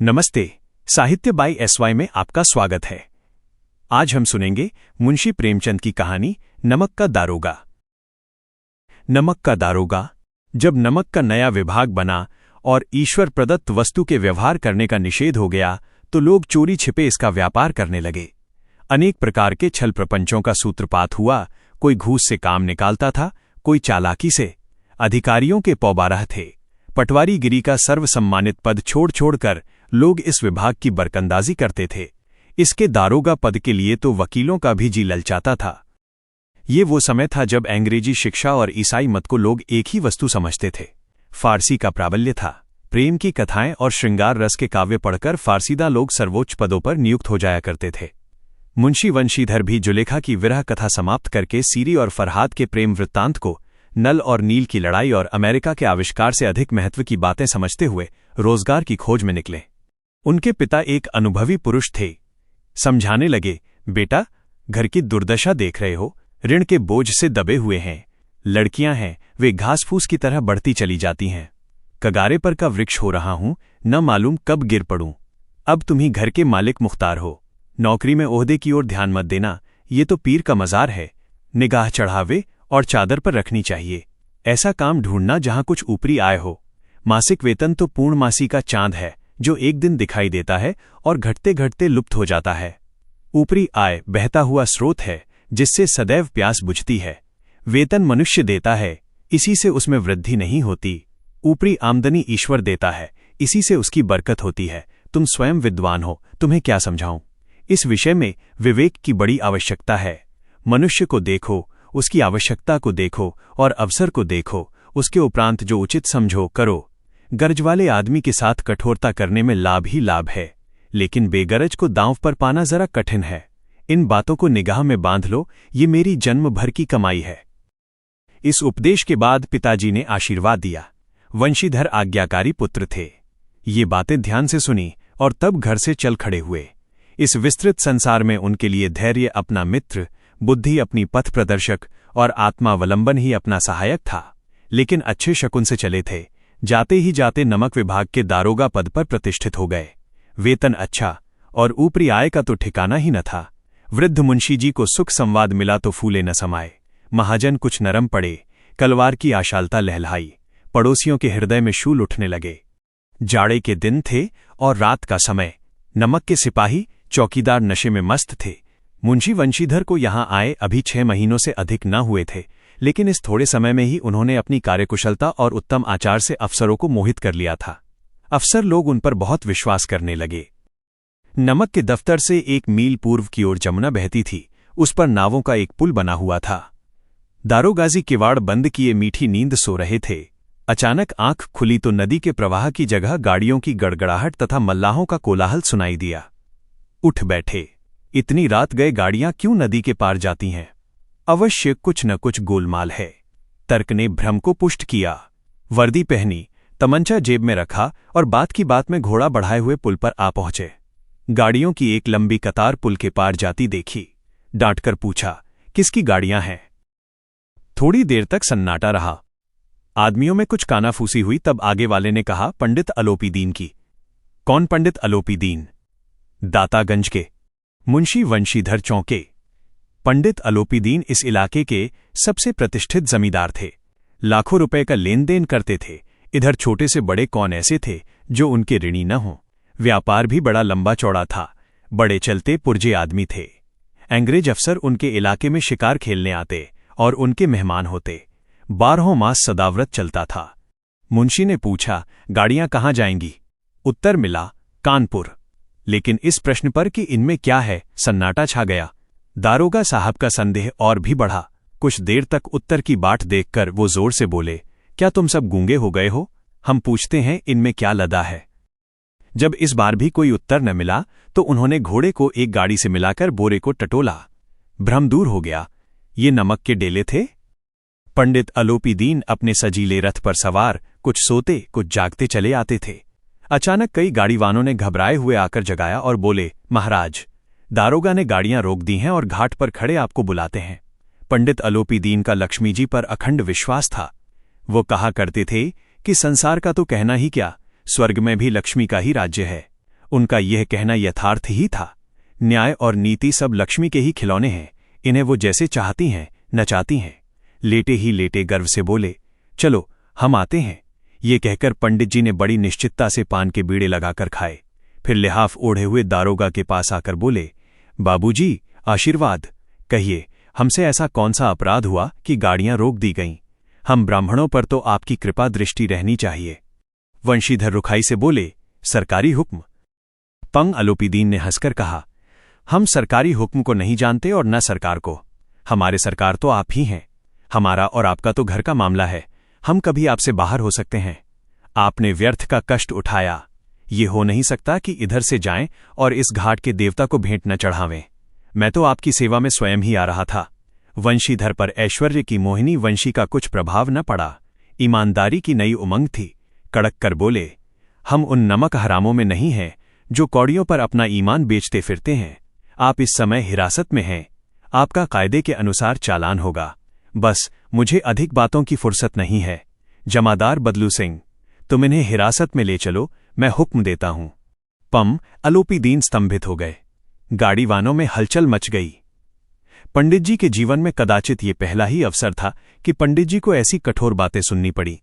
नमस्ते। साहित्य bye SY में आपका स्वागत है। आज हम सुनेंगे मुंशी प्रेमचंद की कहानी नमक का दारोगा। नमक का दारोगा। जब नमक का नया विभाग बना और ईश्वर प्रदत्त वस्तु के व्यवहार करने का निषेध हो गया तो लोग चोरी छिपे इसका व्यापार करने लगे। अनेक प्रकार के छल प्रपंचों का सूत्रपात हुआ। कोई घूस से काम निकालता था, कोई चालाकी से। अधिकारियों के पौबारह थे। पटवारीगिरी का सर्वसम्मानित पद छोड़ छोड़कर लोग इस विभाग की बरकंदाजी करते थे। इसके दारोगा पद के लिए तो वकीलों का भी जी ललचाता था। ये वो समय था जब अंग्रेजी शिक्षा और ईसाई मत को लोग एक ही वस्तु समझते थे। फारसी का प्राबल्य था। प्रेम की कथाएं और श्रृंगार रस के काव्य पढ़कर फारसीदा लोग सर्वोच्च पदों पर नियुक्त हो जाया करते थे। मुंशी वंशीधर भी जुलेखा की विरह कथा समाप्त करके सीरी और फरहाद के प्रेम वृत्तांत को, नल और नील की लड़ाई और अमेरिका के आविष्कार से अधिक महत्व की बातें समझते हुए रोजगार की खोज में निकले। उनके पिता एक अनुभवी पुरुष थे। समझाने लगे, बेटा, घर की दुर्दशा देख रहे हो, ऋण के बोझ से दबे हुए हैं। लड़कियां हैं, वे घास फूस की तरह बढ़ती चली जाती हैं। कगारे पर का वृक्ष हो रहा हूं, न मालूम कब गिर पड़ूं। अब तुम ही घर के मालिक मुख्तार हो। नौकरी में ओहदे की ओर ध्यान मत देना, ये तो पीर का मजार है। निगाह चढ़ावे और चादर पर रखनी चाहिए। ऐसा काम ढूंढना जहां कुछ ऊपरी आय हो। मासिक वेतन तो पूर्णमासी का चांद है जो एक दिन दिखाई देता है और घटते घटते लुप्त हो जाता है। ऊपरी आय बहता हुआ स्रोत है जिससे सदैव प्यास बुझती है। वेतन मनुष्य देता है, इसी से उसमें वृद्धि नहीं होती। ऊपरी आमदनी ईश्वर देता है, इसी से उसकी बरकत होती है। तुम स्वयं विद्वान हो, तुम्हें क्या समझाऊं। इस विषय में विवेक की बड़ी आवश्यकता है। मनुष्य को देखो, उसकी आवश्यकता को देखो और अवसर को देखो। उसके उपरांत जो उचित समझो करो। गरज वाले आदमी के साथ कठोरता करने में लाभ ही लाभ है, लेकिन बेगरज को दांव पर पाना जरा कठिन है। इन बातों को निगाह में बांध लो, ये मेरी जन्म भर की कमाई है। इस उपदेश के बाद पिताजी ने आशीर्वाद दिया। वंशीधर आज्ञाकारी पुत्र थे। ये बातें ध्यान से सुनी और तब घर से चल खड़े हुए। इस विस्तृत संसार में उनके लिए धैर्य अपना मित्र, बुद्धि अपनी पथ प्रदर्शक और आत्मावलंबन ही अपना सहायक था। लेकिन अच्छे शकुन से चले थे। जाते ही जाते नमक विभाग के दारोगा पद पर प्रतिष्ठित हो गए। वेतन अच्छा और ऊपरी आय का तो ठिकाना ही न था। वृद्ध मुंशी जी को सुख संवाद मिला तो फूले न समाये। महाजन कुछ नरम पड़े। कलवार की आशालता लहलहाई। पड़ोसियों के हृदय में शूल उठने लगे। जाड़े के दिन थे और रात का समय। नमक के सिपाही चौकीदार नशे में मस्त थे। मुंशी वंशीधर को यहां आए अभी 6 महीनों से अधिक न हुए थे, लेकिन इस थोड़े समय में ही उन्होंने अपनी कार्यकुशलता और उत्तम आचार से अफसरों को मोहित कर लिया था। अफसर लोग उन पर बहुत विश्वास करने लगे। नमक के दफ्तर से 1 मील पूर्व की ओर जमुना बहती थी। उस पर नावों का एक पुल बना हुआ था। दारोगाजी किवाड़ बंद किए मीठी नींद सो रहे थे। अचानक आंख खुली तो नदी के प्रवाह की जगह गाड़ियों की गड़गड़ाहट तथा मल्लाहों का कोलाहल सुनाई दिया। उठ बैठे। इतनी रात गए गाड़ियां क्यों नदी के पार जाती हैं? अवश्य कुछ न कुछ गोलमाल है। तर्क ने भ्रम को पुष्ट किया। वर्दी पहनी, तमंचा जेब में रखा और बात की बात में घोड़ा बढ़ाए हुए पुल पर आ पहुंचे। गाड़ियों की एक लंबी कतार पुल के पार जाती देखी। डांटकर पूछा, किसकी गाड़ियां हैं? थोड़ी देर तक सन्नाटा रहा। आदमियों में कुछ कानाफूसी हुई, तब आगे वाले ने कहा, पंडित अलोपीदीन की। कौन पंडित अलोपीदीन? दातागंज के। मुंशी वंशीधर चौंके। पंडित अलोपीदीन इस इलाके के सबसे प्रतिष्ठित जमींदार थे। लाखों रुपए का लेन देन करते थे। इधर छोटे से बड़े कौन ऐसे थे जो उनके ऋणी न हों। व्यापार भी बड़ा लंबा चौड़ा था। बड़े चलते पुरजे आदमी थे। अंग्रेज अफसर उनके इलाके में शिकार खेलने आते और उनके मेहमान होते। 12 मास सदाव्रत चलता था। मुंशी ने पूछा, गाड़ियां कहाँ जाएंगी? उत्तर मिला, कानपुर। लेकिन इस प्रश्न पर कि इनमें क्या है, सन्नाटा छा गया। दारोगा साहब का संदेह और भी बढ़ा। कुछ देर तक उत्तर की बाट देखकर वो जोर से बोले, क्या तुम सब गूंगे हो गए हो? हम पूछते हैं इनमें क्या लदा है। जब इस बार भी कोई उत्तर न मिला तो उन्होंने घोड़े को एक गाड़ी से मिलाकर बोरे को टटोला। भ्रम दूर हो गया। ये नमक के डेले थे। पंडित अलोपीदीन अपने सजीले रथ पर सवार कुछ सोते कुछ जागते चले आते थे। अचानक कई गाड़ीवानों ने घबराए हुए आकर जगाया और बोले, महाराज, दारोगा ने गाड़ियां रोक दी हैं और घाट पर खड़े आपको बुलाते हैं। पंडित अलोपीदीन का लक्ष्मी जी पर अखंड विश्वास था। वो कहा करते थे कि संसार का तो कहना ही क्या, स्वर्ग में भी लक्ष्मी का ही राज्य है। उनका यह कहना यथार्थ ही था। न्याय और नीति सब लक्ष्मी के ही खिलौने हैं, इन्हें वो जैसे चाहती हैं नचाती हैं। लेटे ही लेटे गर्व से बोले, चलो हम आते हैं। ये कहकर पंडित जी ने बड़ी निश्चितता से पान के बीड़े लगाकर खाए। फिर लिहाफ ओढ़े हुए दारोगा के पास आकर बोले, बाबूजी आशीर्वाद, कहिए हमसे ऐसा कौन सा अपराध हुआ कि गाड़ियां रोक दी गईं? हम ब्राह्मणों पर तो आपकी कृपा दृष्टि रहनी चाहिए। वंशीधर रुखाई से बोले, सरकारी हुक्म। पंग अलोपीदीन ने हंसकर कहा, हम सरकारी हुक्म को नहीं जानते और न सरकार को। हमारे सरकार तो आप ही हैं। हमारा और आपका तो घर का मामला है, हम कभी आपसे बाहर हो सकते हैं। आपने व्यर्थ का कष्ट उठाया, ये हो नहीं सकता कि इधर से जाएं और इस घाट के देवता को भेंट न चढ़ावें। मैं तो आपकी सेवा में स्वयं ही आ रहा था। वंशीधर पर ऐश्वर्य की मोहिनी वंशी का कुछ प्रभाव न पड़ा। ईमानदारी की नई उमंग थी। कड़क कर बोले, हम उन नमक हरामों में नहीं हैं जो कौड़ियों पर अपना ईमान बेचते फिरते हैं। आप इस समय हिरासत में हैं, आपका कायदे के अनुसार चालान होगा। बस मुझे अधिक बातों की फुर्सत नहीं है। जमादार बदलू सिंह, तुम इन्हें हिरासत में ले चलो, मैं हुक्म देता हूं। पम अलोपीदीन स्तंभित हो गए। गाड़ी वानों में हलचल मच गई। पंडित जी के जीवन में कदाचित ये पहला ही अवसर था कि पंडित जी को ऐसी कठोर बातें सुननी पड़ी।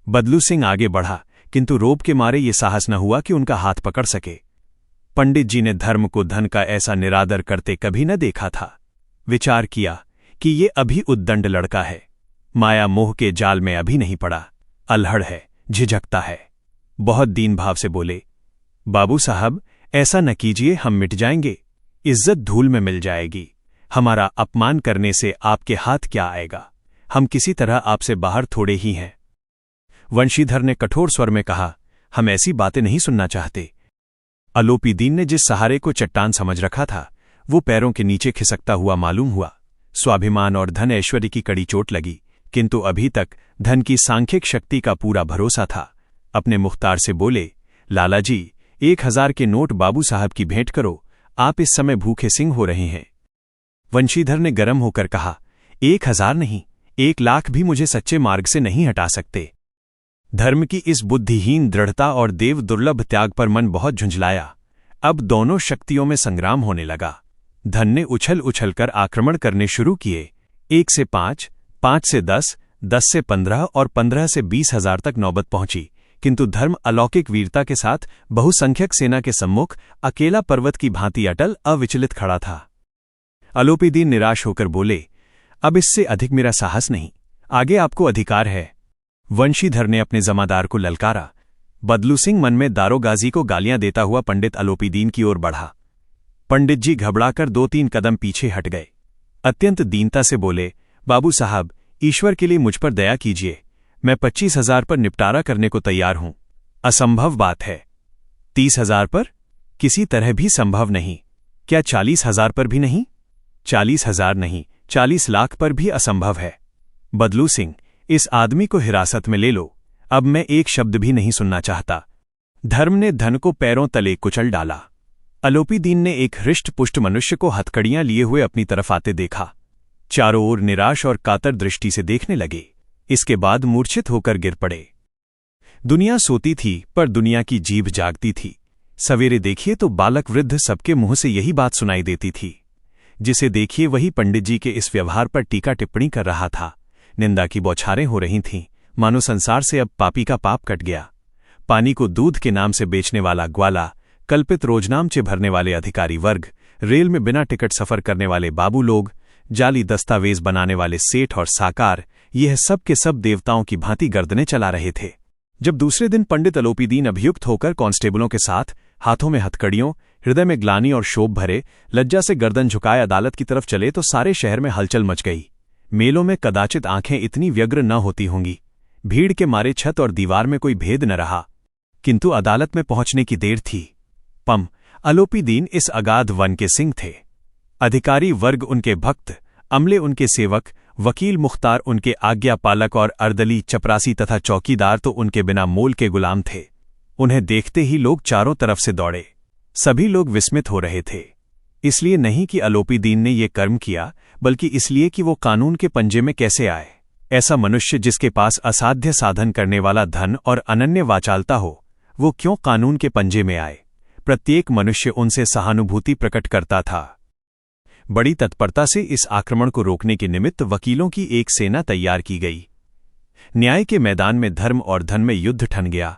बदलू सिंह आगे बढ़ा, किंतु रोब के मारे ये साहस न हुआ कि उनका हाथ पकड़ सके। पंडित जी ने धर्म को धन का ऐसा निरादर करते कभी न देखा था। विचार किया कि ये अभी उद्दंड लड़का है, माया मोह के जाल में अभी नहीं पड़ा, अल्हड़ है, झिझकता है। बहुत दीन भाव से बोले, बाबू साहब ऐसा न कीजिए, हम मिट जाएंगे, इज्जत धूल में मिल जाएगी। हमारा अपमान करने से आपके हाथ क्या आएगा? हम किसी तरह आपसे बाहर थोड़े ही हैं। वंशीधर ने कठोर स्वर में कहा, हम ऐसी बातें नहीं सुनना चाहते। अलोपीदीन ने जिस सहारे को चट्टान समझ रखा था वो पैरों के नीचे खिसकता हुआ मालूम हुआ। स्वाभिमान और धन ऐश्वर्य की कड़ी चोट लगी, किंतु अभी तक धन की सांख्यिक शक्ति का पूरा भरोसा था। अपने मुख्तार से बोले, लाला जी 1000 के नोट बाबू साहब की भेंट करो, आप इस समय भूखे सिंह हो रहे हैं। वंशीधर ने गरम होकर कहा, 1000 नहीं, 1,00,000 भी मुझे सच्चे मार्ग से नहीं हटा सकते। धर्म की इस बुद्धिहीन दृढ़ता और देव दुर्लभ त्याग पर मन बहुत झुंझलाया। अब दोनों शक्तियों में संग्राम होने लगा। धन ने उछल उछल कर आक्रमण करने शुरू किए। 1 से 5, 5 से 10, 10 से 15 और 15 से 20,000 तक नौबत पहुंची, किंतु धर्म अलौकिक वीरता के साथ बहुसंख्यक सेना के सम्मुख अकेला पर्वत की भांति अटल अविचलित खड़ा था। अलोपीदीन निराश होकर बोले, अब इससे अधिक मेरा साहस नहीं, आगे आपको अधिकार है। वंशीधर ने अपने जमादार को ललकारा। बदलू सिंह मन में दारोगाजी को गालियां देता हुआ पंडित अलोपीदीन की ओर बढ़ा। पंडित जी घबराकर 2-3 कदम पीछे हट गए। अत्यंत दीनता से बोले, बाबू साहब ईश्वर के लिए मुझ पर दया कीजिए, मैं 25,000 पर निपटारा करने को तैयार हूं। असंभव बात है। 30,000 पर? किसी तरह भी संभव नहीं। क्या 40,000 पर भी नहीं? 40,000 नहीं, 40 लाख पर भी असंभव है। बदलू सिंह, इस आदमी को हिरासत में ले लो, अब मैं एक शब्द भी नहीं सुनना चाहता। धर्म ने धन को पैरों तले कुचल डाला। अलोपीदीन ने एक हृष्ट पुष्ट मनुष्य को हथकड़ियां लिए हुए अपनी तरफ आते देखा। चारों ओर निराश और कातर दृष्टि से देखने लगे। इसके बाद मूर्छित होकर गिर पड़े। दुनिया सोती थी पर दुनिया की जीभ जागती थी। सवेरे देखिए तो बालक वृद्ध सबके मुंह से यही बात सुनाई देती थी। जिसे देखिए वही पंडित जी के इस व्यवहार पर टीका टिप्पणी कर रहा था। निंदा की बौछारें हो रही थीं, मानो संसार से अब पापी का पाप कट गया। पानी को दूध के नाम से बेचने वाला ग्वाला, कल्पित रोजनामचे भरने वाले अधिकारी वर्ग, रेल में बिना टिकट सफर करने वाले बाबू लोग, जाली दस्तावेज बनाने वाले सेठ और साकार, यह सब के सब देवताओं की भांति गर्दनें चला रहे थे। जब दूसरे दिन पंडित अलोपीदीन अभियुक्त होकर कांस्टेबलों के साथ, हाथों में हथकड़ियों, हृदय में ग्लानि और शोभ भरे, लज्जा से गर्दन झुकाए अदालत की तरफ चले तो सारे शहर में हलचल मच गई। मेलों में कदाचित आंखें इतनी व्यग्र न होती होंगी। भीड़ के मारे छत और दीवार में कोई भेद न रहा, किंतु अदालत में पहुंचने की देर थी। पम अलोपीदीन इस अगाध वन के सिंह थे। अधिकारी वर्ग उनके भक्त, अमले उनके सेवक, वकील मुख्तार उनके आज्ञा पालक और अर्दली चपरासी तथा चौकीदार तो उनके बिना मोल के गुलाम थे। उन्हें देखते ही लोग चारों तरफ से दौड़े। सभी लोग विस्मित हो रहे थे, इसलिए नहीं कि अलोपीदीन ने ये कर्म किया, बल्कि इसलिए कि वो कानून के पंजे में कैसे आए। ऐसा मनुष्य जिसके पास असाध्य साधन करने वाला धन और अनन्य वाचालता हो, वो क्यों कानून के पंजे में आए? प्रत्येक मनुष्य उनसे सहानुभूति प्रकट करता था। बड़ी तत्परता से इस आक्रमण को रोकने के निमित्त वकीलों की एक सेना तैयार की गई। न्याय के मैदान में धर्म और धन में युद्ध ठन गया।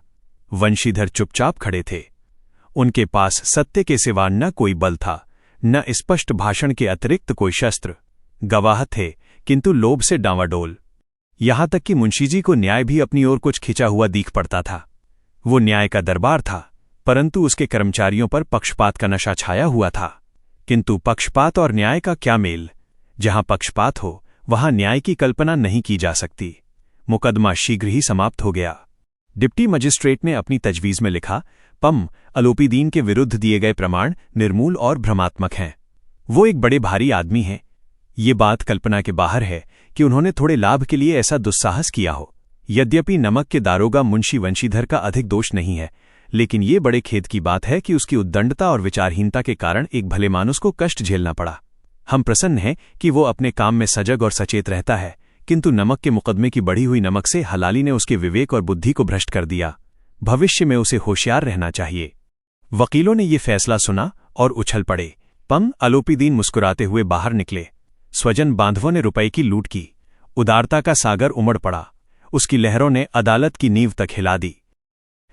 वंशीधर चुपचाप खड़े थे। उनके पास सत्य के सिवा न कोई बल था, न स्पष्ट भाषण के अतिरिक्त कोई शस्त्र। गवाह थे, किंतु लोभ से डांवाडोल। यहां तक कि मुंशीजी को न्याय भी अपनी ओर कुछ खिंचा हुआ दिख पड़ता था। वो न्याय का दरबार था, परंतु उसके कर्मचारियों पर पक्षपात का नशा छाया हुआ था। किंतु पक्षपात और न्याय का क्या मेल? जहां पक्षपात हो वहां न्याय की कल्पना नहीं की जा सकती। मुकदमा शीघ्र ही समाप्त हो गया। डिप्टी मजिस्ट्रेट ने अपनी तजवीज में लिखा, पम अलोपीदीन के विरुद्ध दिए गए प्रमाण निर्मूल और भ्रमात्मक हैं। वो एक बड़े भारी आदमी हैं। ये बात कल्पना के बाहर है कि उन्होंने थोड़े लाभ के लिए ऐसा दुस्साहस किया हो। यद्यपि नमक के दारोगा मुंशी वंशीधर का अधिक दोष नहीं है, लेकिन ये बड़े खेद की बात है कि उसकी उद्दंडता और विचारहीनता के कारण एक भले मानुस को कष्ट झेलना पड़ा। हम प्रसन्न हैं कि वो अपने काम में सजग और सचेत रहता है, किंतु नमक के मुकदमे की बढ़ी हुई नमक से हलाली ने उसके विवेक और बुद्धि को भ्रष्ट कर दिया। भविष्य में उसे होशियार रहना चाहिए। वकीलों ने ये फैसला सुना और उछल पड़े। पम अलोपीदीन मुस्कुराते हुए बाहर निकले। स्वजन बांधवों ने रुपए की लूट की। उदारता का सागर उमड़ पड़ा। उसकी लहरों ने अदालत की नींव तक हिला दी।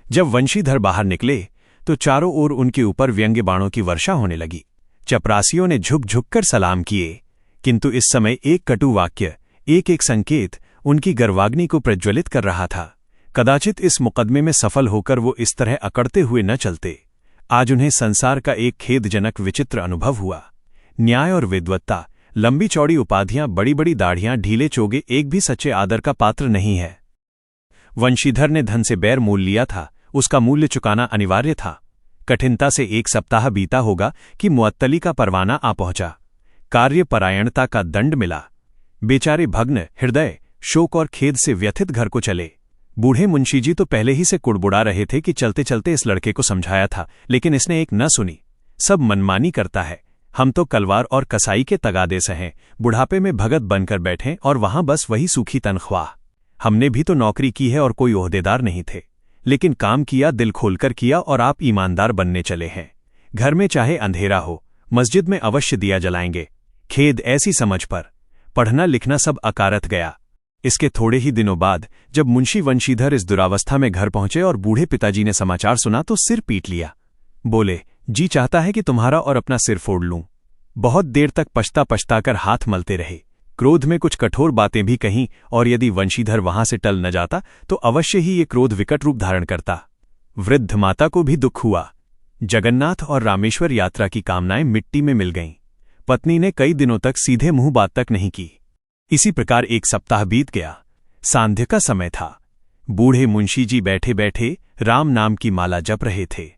जब वंशीधर बाहर निकले तो चारों ओर उनके ऊपर व्यंग्य बाणों की वर्षा होने लगी। चपरासियों ने झुक झुककर सलाम किए, किंतु इस समय एक कटु वाक्य, एक एक संकेत उनकी गर्वाग्नि को प्रज्वलित कर रहा था। कदाचित इस मुकदमे में सफल होकर वो इस तरह अकड़ते हुए न चलते। आज उन्हें संसार का एक खेदजनक विचित्र अनुभव हुआ। न्याय और विद्वत्ता, लंबी चौड़ी उपाधियां, बड़ी बड़ी दाढ़ियां, ढीले चोगे एक भी सच्चे आदर का पात्र नहीं है। वंशीधर ने धन से बैर मोल लिया था, उसका मूल्य चुकाना अनिवार्य था। कठिनता से एक सप्ताह बीता होगा कि मुअत्तली का परवाना आ पहुंचा। कार्यपरायणता का दंड मिला। बेचारे भग्न हृदय, शोक और खेद से व्यथित घर को चले। बूढ़े मुंशीजी तो पहले ही से कुड़बुड़ा रहे थे कि चलते चलते इस लड़के को समझाया था, लेकिन इसने एक न सुनी। सब मनमानी करता है। हम तो कलवार और कसाई के तगादे से हैं, बुढ़ापे में भगत बनकर बैठे और वहां बस वही सूखी तनख्वाह। हमने भी तो नौकरी की है और कोई ओहदेदार नहीं थे, लेकिन काम किया, दिल खोलकर किया और आप ईमानदार बनने चले हैं। घर में चाहे अंधेरा हो, मस्जिद में अवश्य दिया जलाएंगे। खेद ऐसी समझ पर। पढ़ना लिखना सब अकारत गया। इसके थोड़े ही दिनों बाद जब मुंशी वंशीधर इस दुरावस्था में घर पहुंचे और बूढ़े पिताजी ने समाचार सुना तो सिर पीट लिया। बोले, जी चाहता है कि तुम्हारा और अपना सिर फोड़ लूं। बहुत देर तक पछता पछताकर हाथ मलते रहे। क्रोध में कुछ कठोर बातें भी कहीं, और यदि वंशीधर वहां से टल न जाता तो अवश्य ही ये क्रोध विकट रूप धारण करता। वृद्ध माता को भी दुख हुआ। जगन्नाथ और रामेश्वर यात्रा की कामनाएं मिट्टी में मिल गईं। पत्नी ने कई दिनों तक सीधे मुंह बात तक नहीं की। इसी प्रकार एक सप्ताह बीत गया। सांध्य का समय था। बूढ़े मुंशीजी बैठे बैठे राम नाम की माला जप रहे थे।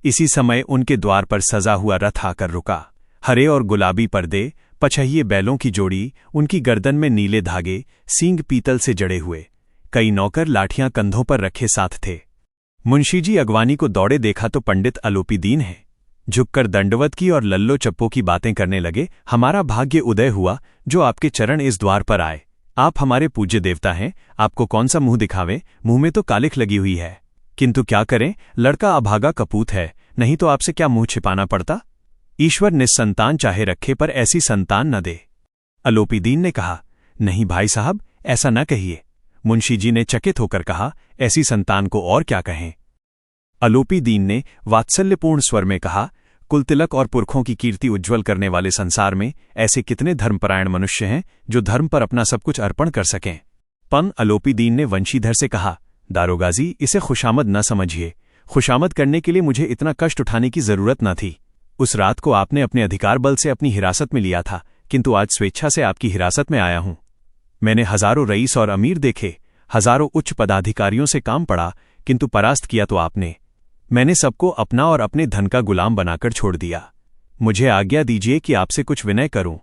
इसी समय उनके द्वार पर सजा हुआ रथ आकर रुका। हरे और गुलाबी पर्दे, पछहिए बैलों की जोड़ी, उनकी गर्दन में नीले धागे, सींग पीतल से जड़े हुए। कई नौकर लाठियां कंधों पर रखे साथ थे। मुंशीजी अगवानी को दौड़े देखा तो पंडित अलोपीदीन है। झुककर दंडवत की और लल्लो चप्पो की बातें करने लगे। हमारा भाग्य उदय हुआ जो आपके चरण इस द्वार पर आए। आप हमारे पूज्य देवता हैं, आपको कौन सा मुंह दिखावें, मुंह में तो कालिख लगी हुई है। किंतु क्या करें, लड़का अभागा कपूत है, नहीं तो आपसे क्या मुंह छिपाना पड़ता। ईश्वर निस्संतान चाहे रखे पर ऐसी संतान न दे। अलोपीदीन ने कहा, नहीं भाई साहब, ऐसा न कहिए। मुंशीजी ने चकित होकर कहा, ऐसी संतान को और क्या कहें। अलोपीदीन ने वात्सल्यपूर्ण स्वर में कहा, कुलतिलक और पुरखों की कीर्ति उज्ज्वल करने वाले संसार में ऐसे कितने धर्मपरायण मनुष्य हैं जो धर्म पर अपना सब कुछ अर्पण कर सकें। पं अलोपीदीन ने वंशीधर से कहा, दारोगाजी, इसे खुशामद न समझिए। खुशामद करने के लिए मुझे इतना कष्ट उठाने की जरूरत न थी। उस रात को आपने अपने अधिकार बल से अपनी हिरासत में लिया था, किंतु आज स्वेच्छा से आपकी हिरासत में आया हूं। मैंने हजारों रईस और अमीर देखे, हजारों उच्च पदाधिकारियों से काम पड़ा, किंतु परास्त किया तो आपने। मैंने सबको अपना और अपने धन का गुलाम बनाकर छोड़ दिया। मुझे आज्ञा दीजिए कि आपसे कुछ विनय करूं।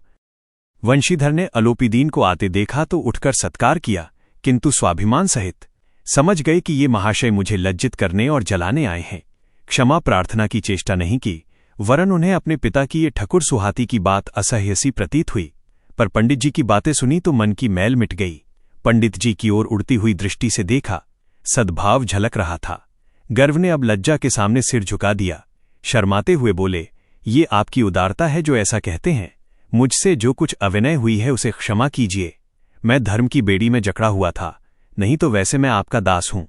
वंशीधर ने अलोपीदीन को आते देखा तो उठकर सत्कार किया, किंतु स्वाभिमान सहित। समझ गए कि ये महाशय मुझे लज्जित करने और जलाने आए हैं। क्षमा प्रार्थना की चेष्टा नहीं की, वरन उन्हें अपने पिता की ये ठकुर सुहाती की बात असह्य सी प्रतीत हुई। पर पंडित जी की बातें सुनी तो मन की मैल मिट गई। पंडित जी की ओर उड़ती हुई दृष्टि से देखा, सद्भाव झलक रहा था। गर्व ने अब लज्जा के सामने सिर झुका दिया। शर्माते हुए बोले, ये आपकी उदारता है जो ऐसा कहते हैं। मुझसे जो कुछ अविनय हुई है उसे क्षमा कीजिए। मैं धर्म की बेड़ी में जकड़ा हुआ था, नहीं तो वैसे मैं आपका दास हूं।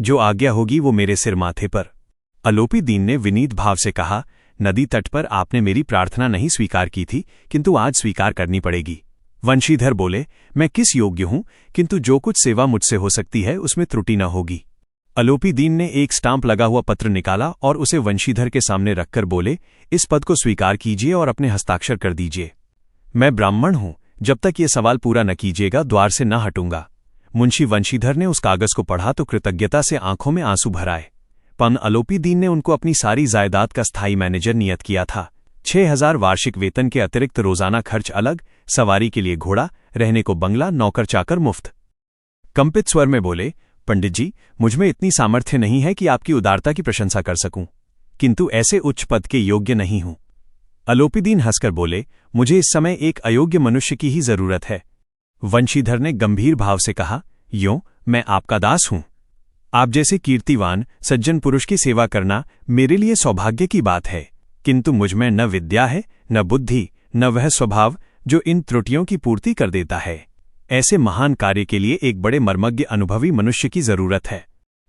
जो आज्ञा होगी वो मेरे सिर माथे पर। अलोपी दीन ने विनीत भाव से कहा, नदी तट पर आपने मेरी प्रार्थना नहीं स्वीकार की थी, किंतु आज स्वीकार करनी पड़ेगी। वंशीधर बोले, मैं किस योग्य हूं, किंतु जो कुछ सेवा मुझसे हो सकती है उसमें त्रुटि न होगी। अलोपी दीन ने एक स्टाम्प लगा हुआ पत्र निकाला और उसे वंशीधर के सामने रखकर बोले, इस पद को स्वीकार कीजिए और अपने हस्ताक्षर कर दीजिए। मैं ब्राह्मण हूं, जब तक ये सवाल पूरा न कीजिएगा द्वार से न हटूंगा। मुंशी वंशीधर ने उस कागज को पढ़ा तो कृतज्ञता से आंखों में आंसू भर आए। पन अलोपी दीन ने उनको अपनी सारी जायदाद का स्थायी मैनेजर नियत किया था। 6,000 वार्षिक वेतन के अतिरिक्त रोजाना खर्च अलग, सवारी के लिए घोड़ा, रहने को बंगला, नौकर चाकर मुफ्त। कंपित स्वर में बोले, पंडित जी, मुझमें इतनी सामर्थ्य नहीं है कि आपकी उदारता की प्रशंसा कर सकूं, किंतु ऐसे उच्च पद के योग्य नहीं हूं। अलोपी दीन हंसकर बोले, मुझे इस समय एक अयोग्य मनुष्य की ही जरूरत है। वंशीधर ने गंभीर भाव से कहा, यों, मैं आपका दास हूं। आप जैसे कीर्तिवान सज्जन पुरुष की सेवा करना मेरे लिए सौभाग्य की बात है, किंतु मुझमें न विद्या है, न बुद्धि, न वह स्वभाव जो इन त्रुटियों की पूर्ति कर देता है। ऐसे महान कार्य के लिए एक बड़े मर्मज्ञ अनुभवी मनुष्य की जरूरत है।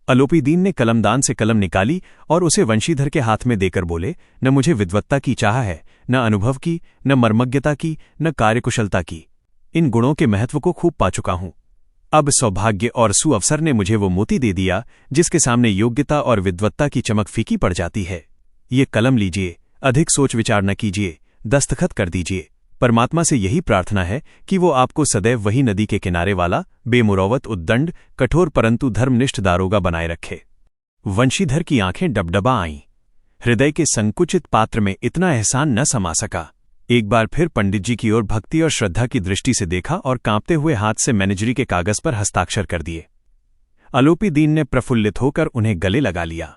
अलोपी दीन ने कलमदान से कलम निकाली और उसे वंशीधर के हाथ में देकर बोले, न मुझे विद्वत्ता की चाह है, न अनुभव की, न मर्मज्ञता की, न कार्यकुशलता की। इन गुणों के महत्व को खूब पा चुका हूं। अब सौभाग्य और सुअवसर ने मुझे वो मोती दे दिया जिसके सामने योग्यता और विद्वत्ता की चमक फीकी पड़ जाती है। ये कलम लीजिए, अधिक सोच विचार न कीजिए, दस्तखत कर दीजिए। परमात्मा से यही प्रार्थना है कि वो आपको सदैव वही नदी के किनारे वाला बेमुरौवत, उद्दंड, कठोर परंतु धर्मनिष्ठ दारोगा बनाए रखे। वंशीधर की आंखें डबडबा आईं। हृदय के संकुचित पात्र में इतना एहसान न समा सका। एक बार फिर पंडित जी की ओर भक्ति और श्रद्धा की दृष्टि से देखा और कांपते हुए हाथ से मैनेजरी के कागज पर हस्ताक्षर कर दिए। अलोपी दीन ने प्रफुल्लित होकर उन्हें गले लगा लिया।